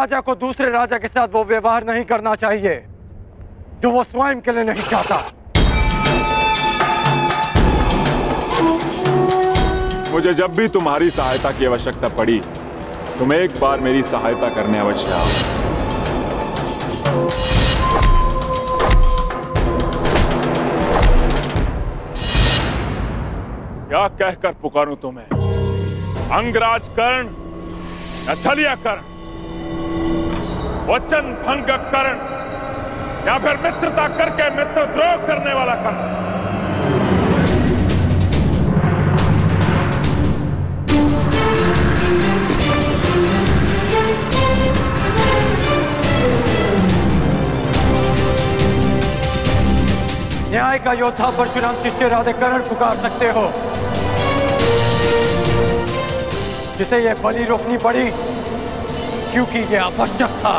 राजा को दूसरे राजा के साथ वो व्यवहार नहीं करना चाहिए जो वो स्वयं के लिए नहीं चाहता। मुझे जब भी तुम्हारी सहायता की आवश्यकता पड़ी तुम एक बार मेरी सहायता करने अवश्य आओ। क्या कहकर पुकारूं तुम्हें? अंगराज कर्ण या छलिया कर्ण, वचन भंग कर्ण या फिर मित्रता करके मित्रद्रोह करने वाला कर्ण? न्याय का योद्धा परशुराम शिष्य राधे कर्ण पुकार सकते हो, जिसे ये बलि रोकनी पड़ी क्योंकि ये आवश्यक था।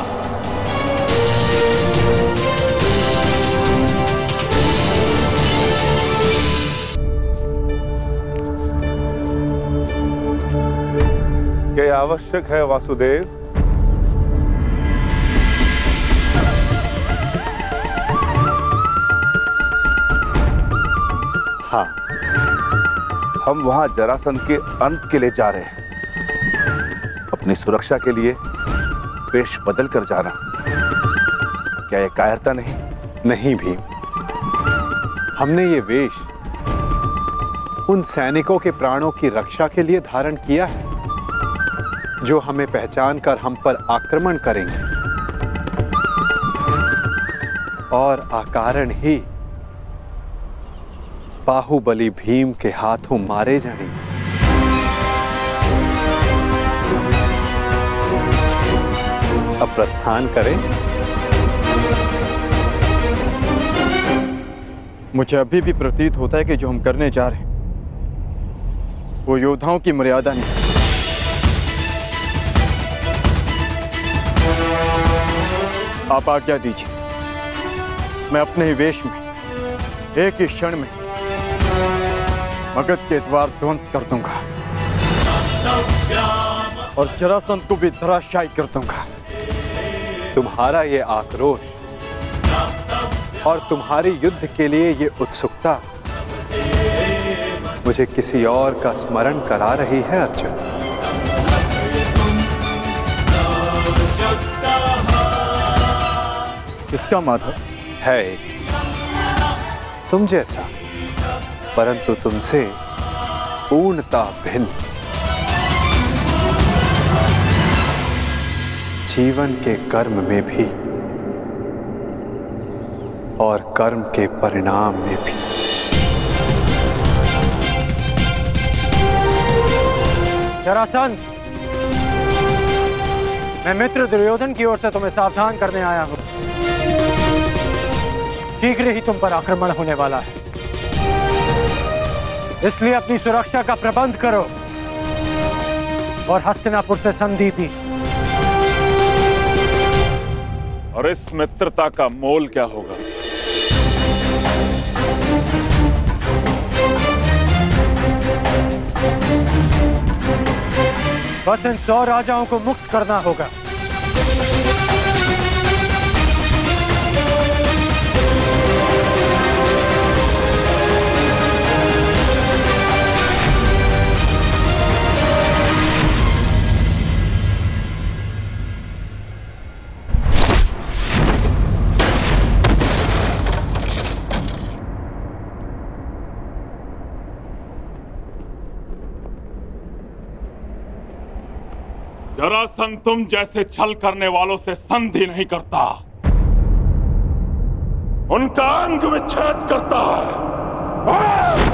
क्या आवश्यक है वासुदेव? हाँ, हम वहां जरासंध के अंत के लिए जा रहे हैं। अपनी सुरक्षा के लिए वेश बदल कर जाना क्या यह कायरता नहीं? नहीं भीम, हमने ये वेश उन सैनिकों के प्राणों की रक्षा के लिए धारण किया है जो हमें पहचान कर हम पर आक्रमण करेंगे और अकारण ही बाहुबली भीम के हाथों मारे जाएंगे। अब प्रस्थान करें। मुझे अभी भी प्रतीत होता है कि जो हम करने जा रहे हैं वो योद्धाओं की मर्यादा नहीं। आप आज्ञा दीजिए, मैं अपने ही वेश में एक ही क्षण में मगध के द्वार ध्वंस कर दूंगा और जरासंध को भी धराशायी कर दूंगा। तुम्हारा ये आक्रोश और तुम्हारी युद्ध के लिए ये उत्सुकता मुझे किसी और का स्मरण करा रही है अर्जुन। इसका माधव है तुम जैसा, परंतु तुमसे पूर्णता भिन्न। जीवन के कर्म में भी और कर्म के परिणाम में भी। जरासंध, मैं मित्र दुर्योधन की ओर से तुम्हें सावधान करने आया हूं। शीघ्र ही तुम पर आक्रमण होने वाला है, इसलिए अपनी सुरक्षा का प्रबंध करो और हस्तिनापुर से संधि भी। और इस मित्रता का मोल क्या होगा? बस इन 100 राजाओं को मुक्त करना होगा। जरासंध तुम जैसे छल करने वालों से संधि नहीं करता, उनका अंग विच्छेद करता है।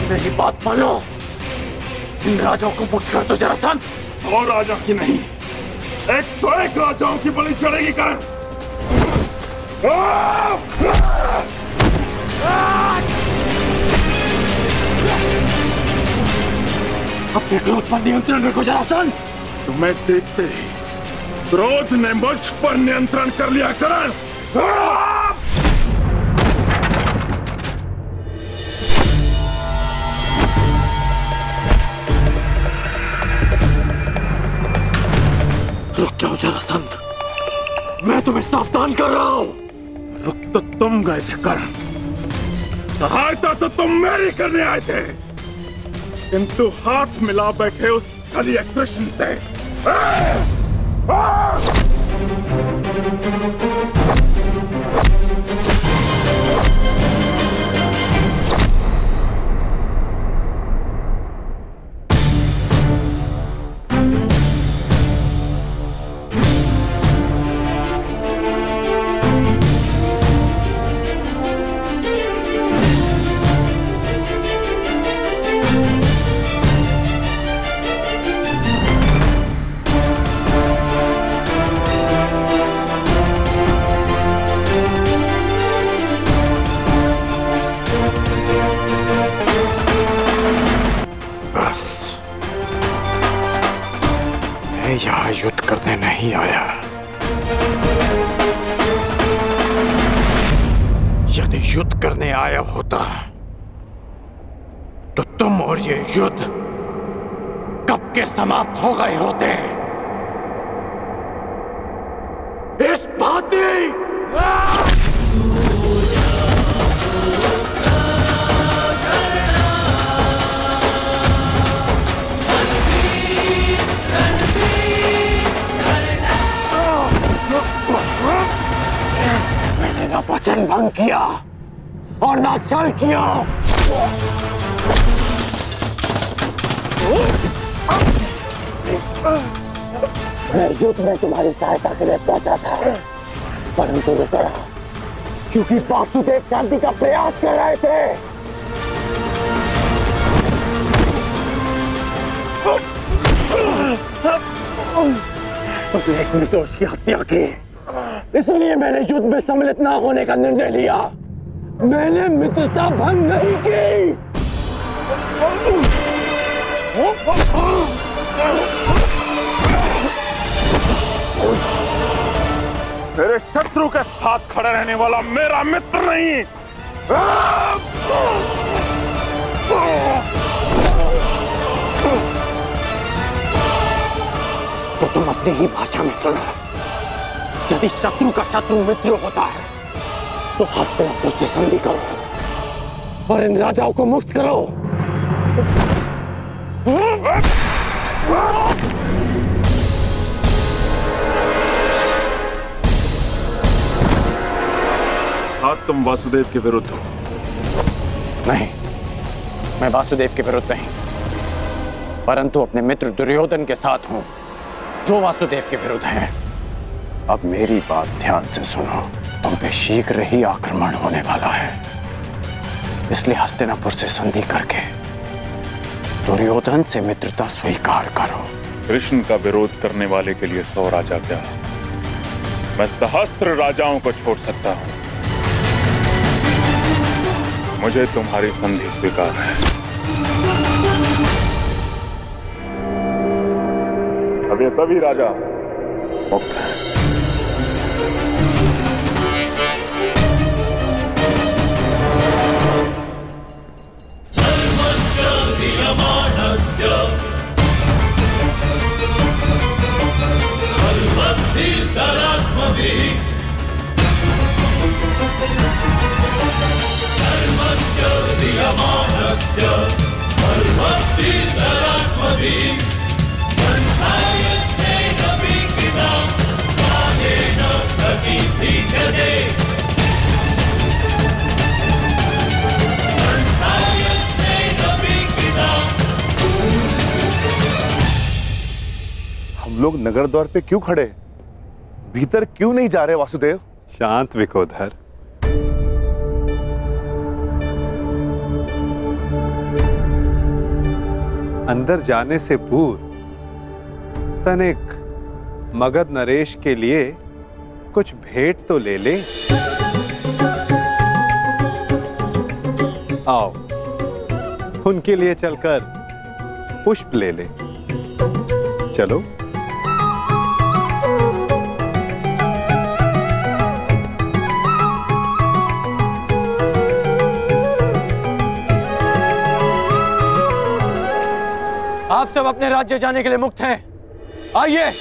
मेरी बात मानो, इन राजाओं को मुक्त कर दो जरासंध। और राजा की नहीं, एक तो एक राजाओं की बलि चढ़ेगी कर्ण। अपने क्रोध पर नियंत्रण रखो जरासंध। तुम्हें देखते ही क्रोध ने मुझ पर नियंत्रण कर लिया करण। रुक जाओ जरासंध, मैं तुम्हें सावधान कर रहा हूं। रुक तो तुम गए थे करण, सहायता तो तुम मेरी करने आए थे, किंतु हाथ मिला बैठे उस छलिया कृष्ण से। यहाँ युद्ध करने नहीं आया। यदि युद्ध करने आया होता तो तुम और ये युद्ध कब के समाप्त हो गए होते। इस भांति ना वचन भंग किया और ना छल किया। मैं युद्ध में तुम्हारी सहायता के लिए पहुंचा था, परंतु रुक रहा क्योंकि वासुदेव शांति का प्रयास कर रहे थे। तुमने एक निर्दोष की हत्या की, इसलिए मैंने युद्ध में सम्मिलित न होने का निर्णय लिया। मैंने मित्रता भंग नहीं की। मेरे शत्रु के साथ खड़े रहने वाला मेरा मित्र नहीं। तो तुम अपनी ही भाषा में सुनो। यदि शत्रु का शत्रु मित्र होता है तो हस्तिनापुर से संधि करो और इन राजाओं को मुक्त करो। आज तुम वासुदेव के विरुद्ध हो। नहीं, मैं वासुदेव के विरुद्ध नहीं, परंतु अपने मित्र दुर्योधन के साथ हूं, जो वासुदेव के विरुद्ध है। अब मेरी बात ध्यान से सुनो। तुम पे शीघ्र ही आक्रमण होने वाला है, इसलिए हस्तिनापुर से संधि करके दुर्योधन से मित्रता स्वीकार करो। कृष्ण का विरोध करने वाले के लिए 100 राजा क्या, मैं सहस्त्र राजाओं को छोड़ सकता हूं। मुझे तुम्हारी संधि स्वीकार है। अब ये सभी राजा मुक्त हैं। हम लोग नगर द्वार पे क्यों खड़े, भीतर क्यों नहीं जा रहे वासुदेव? शांत विकोधर। अंदर जाने से पूर्व तनिक मगध नरेश के लिए कुछ भेंट तो ले ले। आओ, उनके लिए चलकर पुष्प ले ले। चलो। आप सब अपने राज्य जाने के लिए मुक्त हैं। आइए।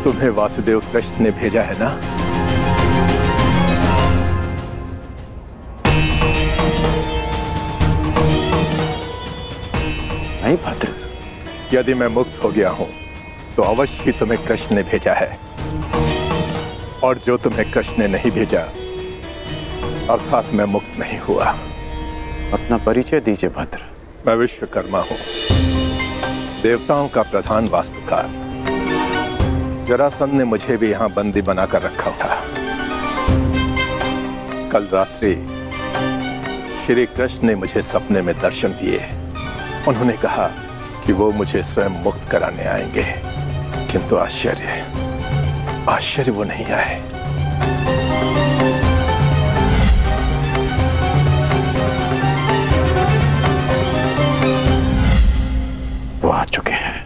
तुम्हें वासुदेव कृष्ण ने भेजा है ना? नहीं भद्र। यदि मैं मुक्त हो गया हूं तो अवश्य ही तुम्हें कृष्ण ने भेजा है, और जो तुम्हें कृष्ण ने नहीं भेजा अर्थात मैं मुक्त नहीं हुआ। अपना परिचय दीजिए भद्र। मैं विश्वकर्मा हूं, देवताओं का प्रधान वास्तुकार। जरासंध ने मुझे भी यहां बंदी बनाकर रखा था। कल रात्रि श्री कृष्ण ने मुझे सपने में दर्शन दिए। उन्होंने कहा कि वो मुझे स्वयं मुक्त कराने आएंगे, किंतु आश्चर्य वो नहीं आए। वो आ चुके हैं।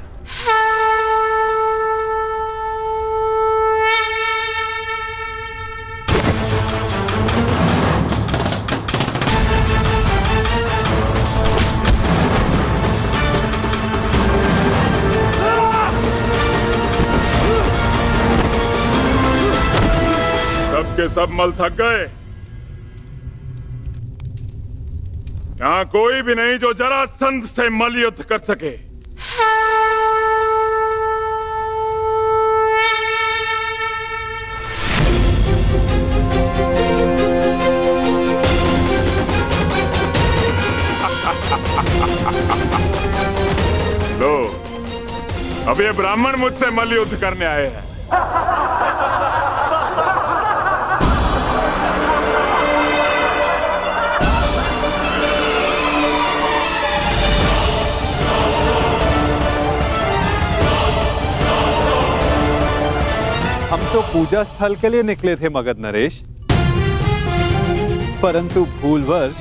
के सब मल थक गए। यहां कोई भी नहीं जो जरासंध से मल युद्ध कर सके। लो, अब ये ब्राह्मण मुझसे मल युद्ध करने आए हैं। हम तो पूजा स्थल के लिए निकले थे मगध नरेश, परंतु भूलवश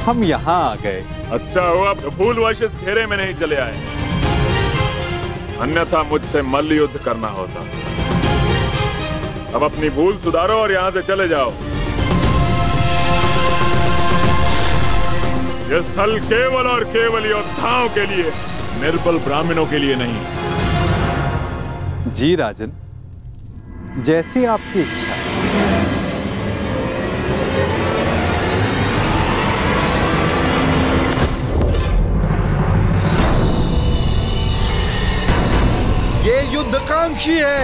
हम यहाँ आ गए। अच्छा हुआ भूलवश इस घेरे में नहीं चले आए, अन्यथा मुझसे मल्ल युद्ध करना होता। अब अपनी भूल सुधारो और यहाँ से चले जाओ। यह स्थल केवल और केवल योद्धाओं के लिए, निर्बल ब्राह्मणों के लिए नहीं। जी राजन, जैसी आपकी इच्छा। ये युद्धकांक्षी है।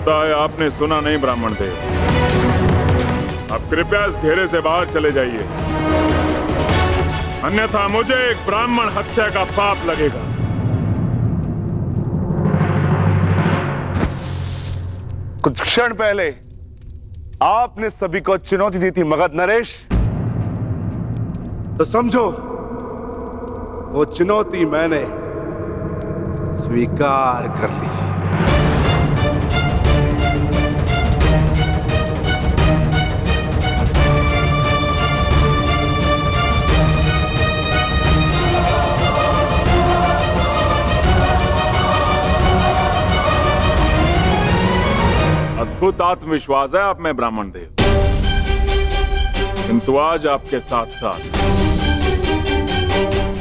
लगता है आपने सुना नहीं ब्राह्मण देव। अब कृपया इस घेरे से बाहर चले जाइए, अन्यथा मुझे एक ब्राह्मण हत्या का पाप लगेगा। कुछ क्षण पहले आपने सभी को चुनौती दी थी मगध नरेश, तो समझो वो चुनौती मैंने स्वीकार कर ली। अद्भुत आत्मविश्वास है आप में ब्राह्मण देव, किंतु आज आपके साथ साथ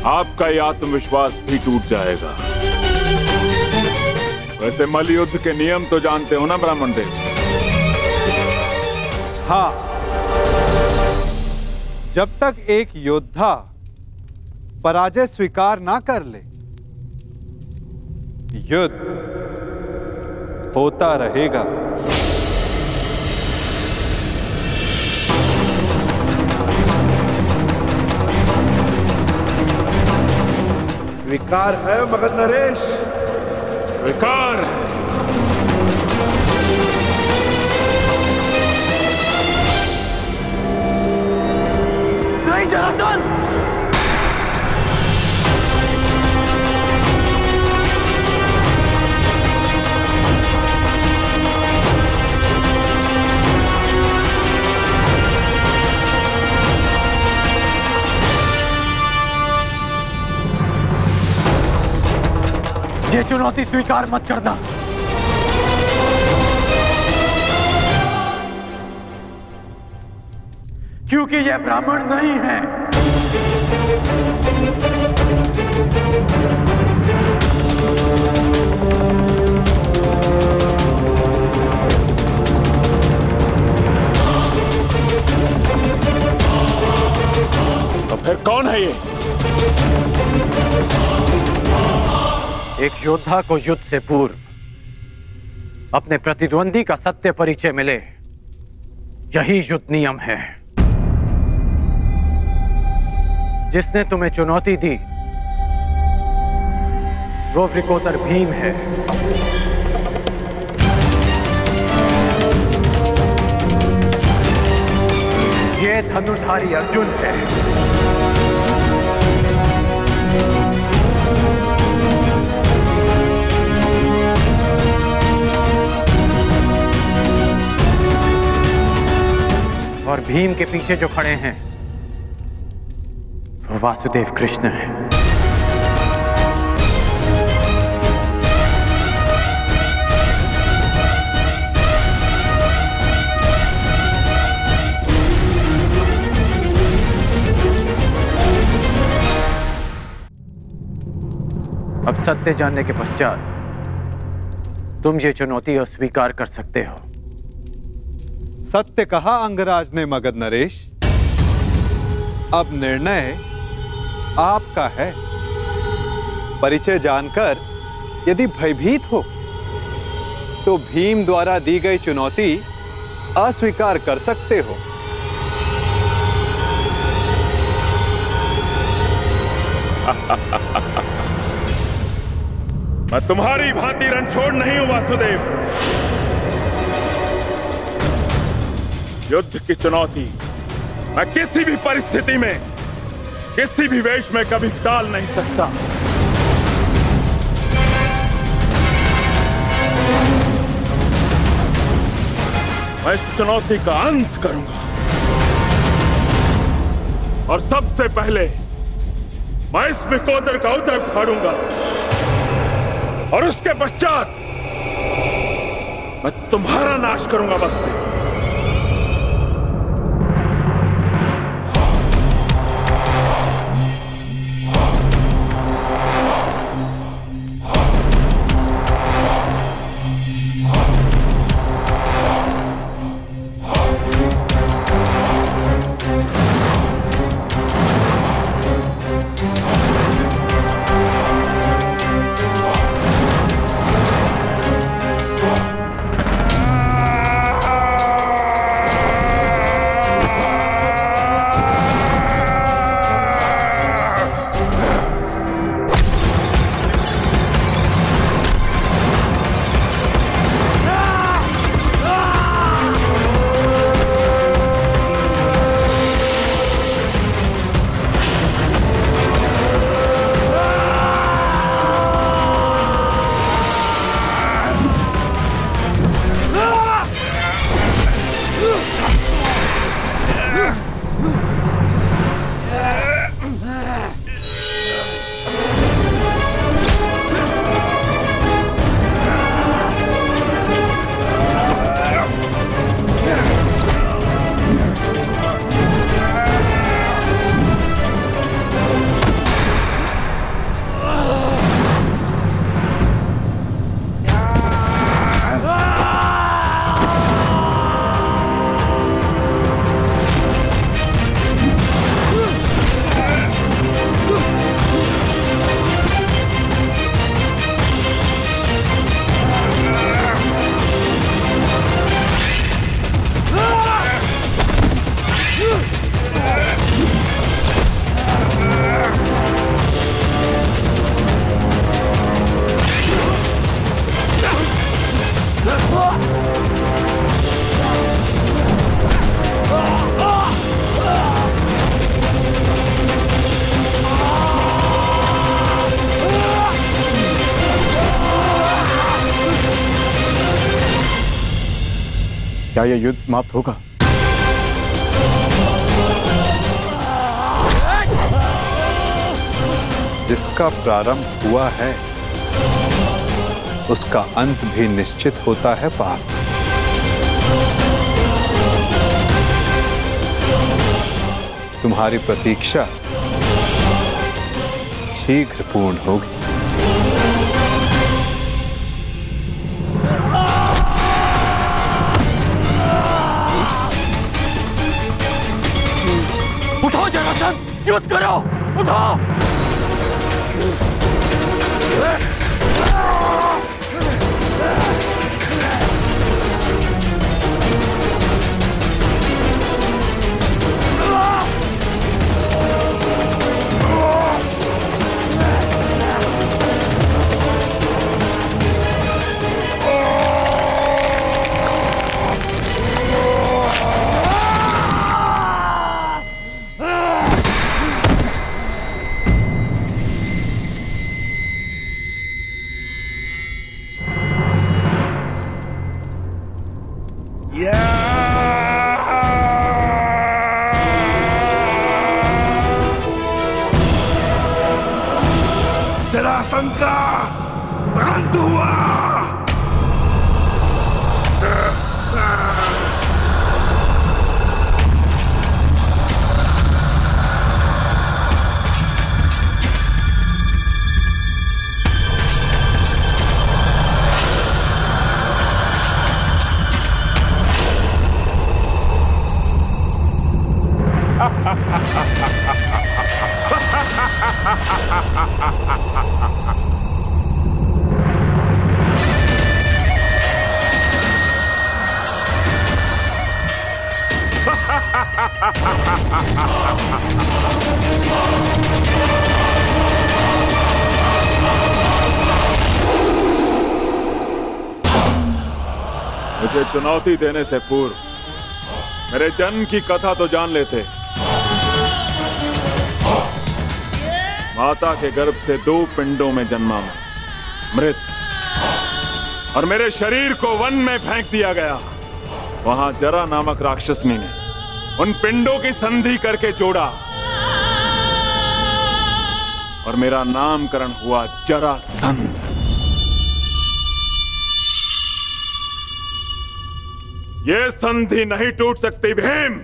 आपका ये आत्मविश्वास भी टूट जाएगा। वैसे मल्लयुद्ध के नियम तो जानते हो ना ब्राह्मण देव? हाँ, जब तक एक योद्धा पराजय स्वीकार ना कर ले, युद्ध होता रहेगा। स्वीकार है मगध नरेश? स्वीकार। नहीं जरासंध! ये चुनौती स्वीकार मत करना। क्योंकि ये ब्राह्मण नहीं है। तो फिर कौन है ये? एक योद्धा को युद्ध से पूर्व अपने प्रतिद्वंदी का सत्य परिचय मिले, यही युद्ध नियम है। जिसने तुम्हें चुनौती दी वो वृकोदर भीम है। ये धनुर्धारी अर्जुन है। और भीम के पीछे जो खड़े हैं वो वासुदेव कृष्ण है। अब सत्य जानने के पश्चात तुम ये चुनौती अस्वीकार कर सकते हो। सत्य कहा अंगराज ने मगध नरेश। अब निर्णय आपका है। परिचय जानकर यदि भयभीत हो तो भीम द्वारा दी गई चुनौती अस्वीकार कर सकते हो। मैं तुम्हारी भांति रणछोड़ नहीं हूं वासुदेव। युद्ध की चुनौती मैं किसी भी परिस्थिति में, किसी भी वेश में कभी टाल नहीं सकता। मैं इस चुनौती का अंत करूंगा और सबसे पहले मैं इस वृकोदर का उदर फाड़ूंगा और उसके पश्चात मैं तुम्हारा नाश करूंगा। बस क्या यह युद्ध समाप्त होगा? जिसका प्रारंभ हुआ है उसका अंत भी निश्चित होता है पार्थ। तुम्हारी प्रतीक्षा शीघ्र पूर्ण होगी। उठो जरासंध, युद्ध करो, उठो। जरासंध का अंत हुआ। मुझे चुनौती देने से पूर्व मेरे जन्म की कथा तो जान लेते। माता के गर्भ से 2 पिंडों में जन्मा मैं, मृत, और मेरे शरीर को वन में फेंक दिया गया। वहां जरा नामक राक्षसनी ने उन पिंडों की संधि करके जोड़ा और मेरा नामकरण हुआ जरासंध। ये संधि नहीं टूट सकती भीम।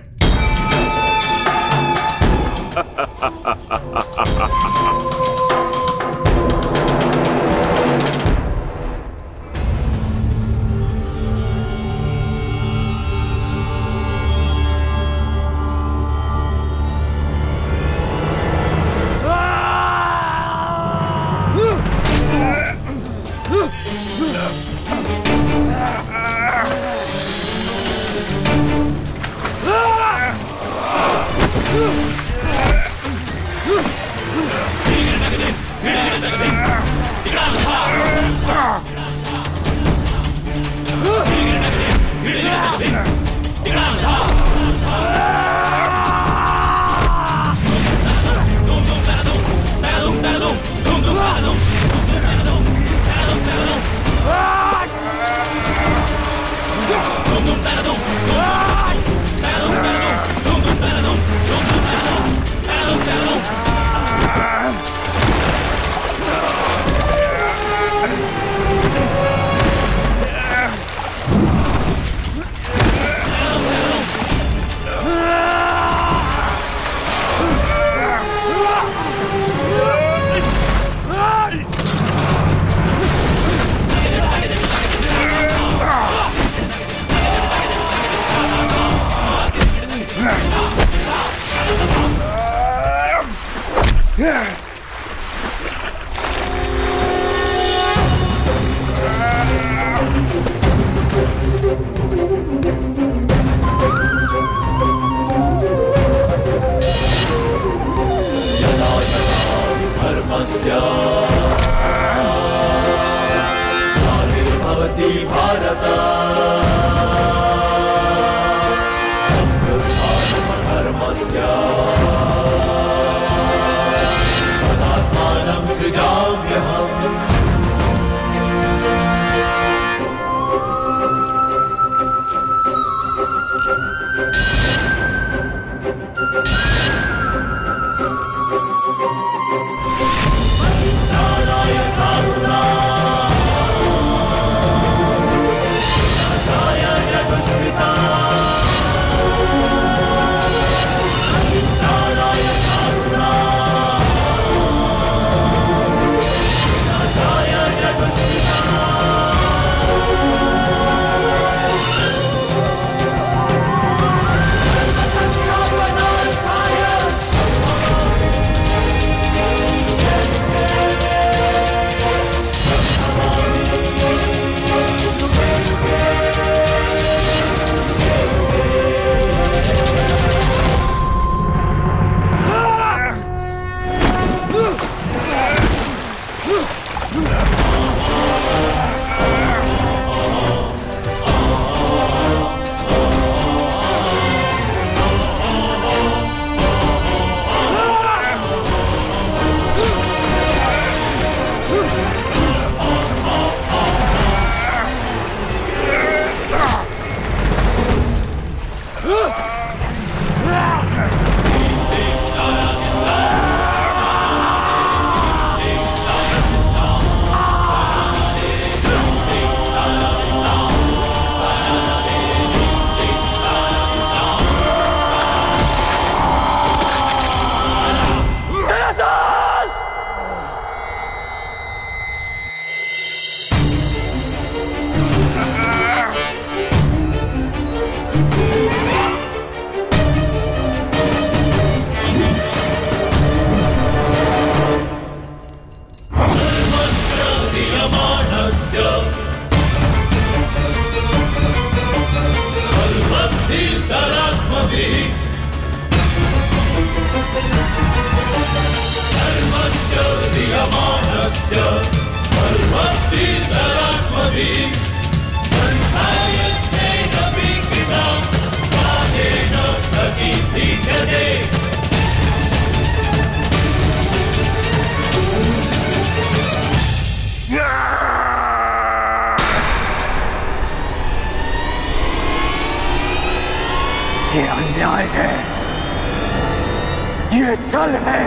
ये अन्याय है, ये छल है।